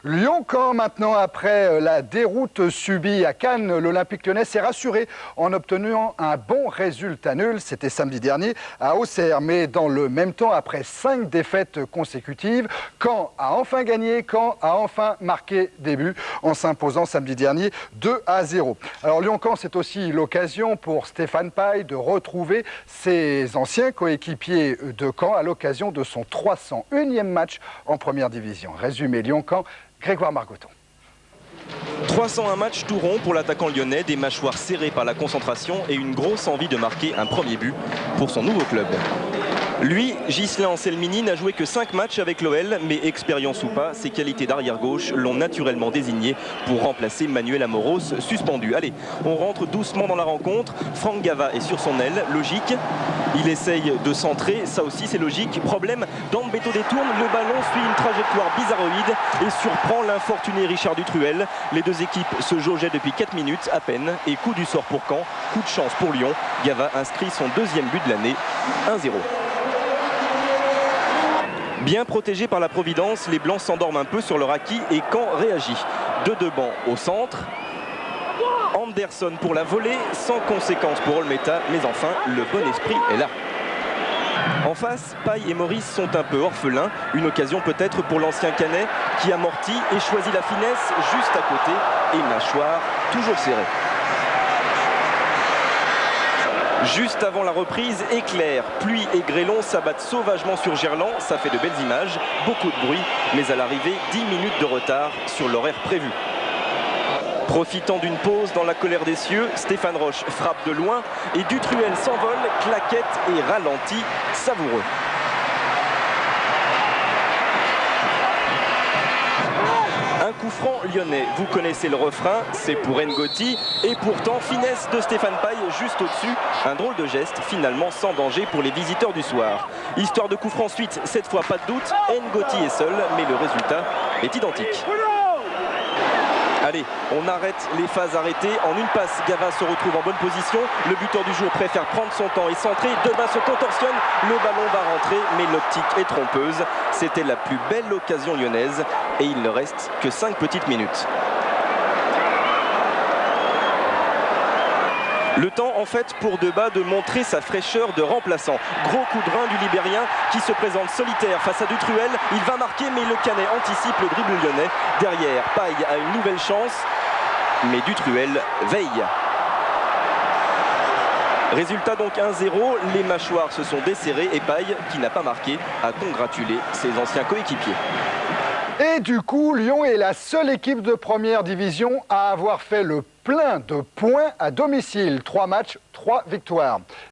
Lyon-Caen maintenant, après la déroute subie à Cannes, l'Olympique lyonnais s'est rassuré en obtenant un bon résultat nul. C'était samedi dernier à Auxerre. Mais dans le même temps, après 5 défaites consécutives, Caen a enfin gagné, Caen a enfin marqué des buts en s'imposant samedi dernier 2-0. Alors Lyon-Caen, c'est aussi l'occasion pour Stéphane Paille de retrouver ses anciens coéquipiers de Caen à l'occasion de son 301e match en première division. Résumé Lyon-Caen, Grégoire Margoton. 301 matchs tout rond pour l'attaquant lyonnais, des mâchoires serrées par la concentration et une grosse envie de marquer un premier but pour son nouveau club. Lui, Ghislain Anselmini, n'a joué que 5 matchs avec l'OL, mais expérience ou pas, ses qualités d'arrière-gauche l'ont naturellement désigné pour remplacer Manuel Amoros, suspendu. Allez, on rentre doucement dans la rencontre. Franck Gava est sur son aile, logique. Il essaye de centrer, ça aussi c'est logique. Problème, Dambeto détourne, le ballon suit une trajectoire bizarroïde et surprend l'infortuné Richard Dutruel. Les deux équipes se jaugeaient depuis 4 minutes à peine et coup du sort pour Caen, coup de chance pour Lyon. Gava inscrit son 2e but de l'année, 1-0. Bien protégés par la Providence, les Blancs s'endorment un peu sur leur acquis et Caen réagit. 2 bancs au centre. Anderson pour la volée, sans conséquence pour Olmeta, mais enfin, le bon esprit est là. En face, Paille et Maurice sont un peu orphelins. Une occasion peut-être pour l'ancien Canet qui amortit et choisit la finesse juste à côté. Et mâchoire toujours serrée. Juste avant la reprise, éclair, pluie et grêlons s'abattent sauvagement sur Gerland. Ça fait de belles images, beaucoup de bruit, mais à l'arrivée, 10 minutes de retard sur l'horaire prévu. Profitant d'une pause dans la colère des cieux, Stéphane Roche frappe de loin et Dutruel s'envole, claquette et ralentit, savoureux. Un coup franc lyonnais, vous connaissez le refrain, c'est pour Ngoti. Et pourtant, finesse de Stéphane Paille juste au-dessus. Un drôle de geste, finalement sans danger pour les visiteurs du soir. Histoire de coup franc ensuite, cette fois pas de doute, Ngoti est seul, mais le résultat est identique. Allez, on arrête les phases arrêtées. En une passe, Gava se retrouve en bonne position. Le buteur du jour préfère prendre son temps et centrer. Demain se contorsionne, le ballon va rentrer, mais l'optique est trompeuse. C'était la plus belle occasion lyonnaise et il ne reste que 5 petites minutes. Le temps en fait pour Debat de montrer sa fraîcheur de remplaçant. Gros coup de rein du Libérien qui se présente solitaire face à Dutruel. Il va marquer mais le Canet anticipe le dribble lyonnais. Derrière, Paille a une nouvelle chance, mais Dutruel veille. Résultat donc 1-0, les mâchoires se sont desserrées et Paille, qui n'a pas marqué, a congratulé ses anciens coéquipiers. Et du coup, Lyon est la seule équipe de première division à avoir fait le plein de points à domicile. 3 matchs, 3 victoires.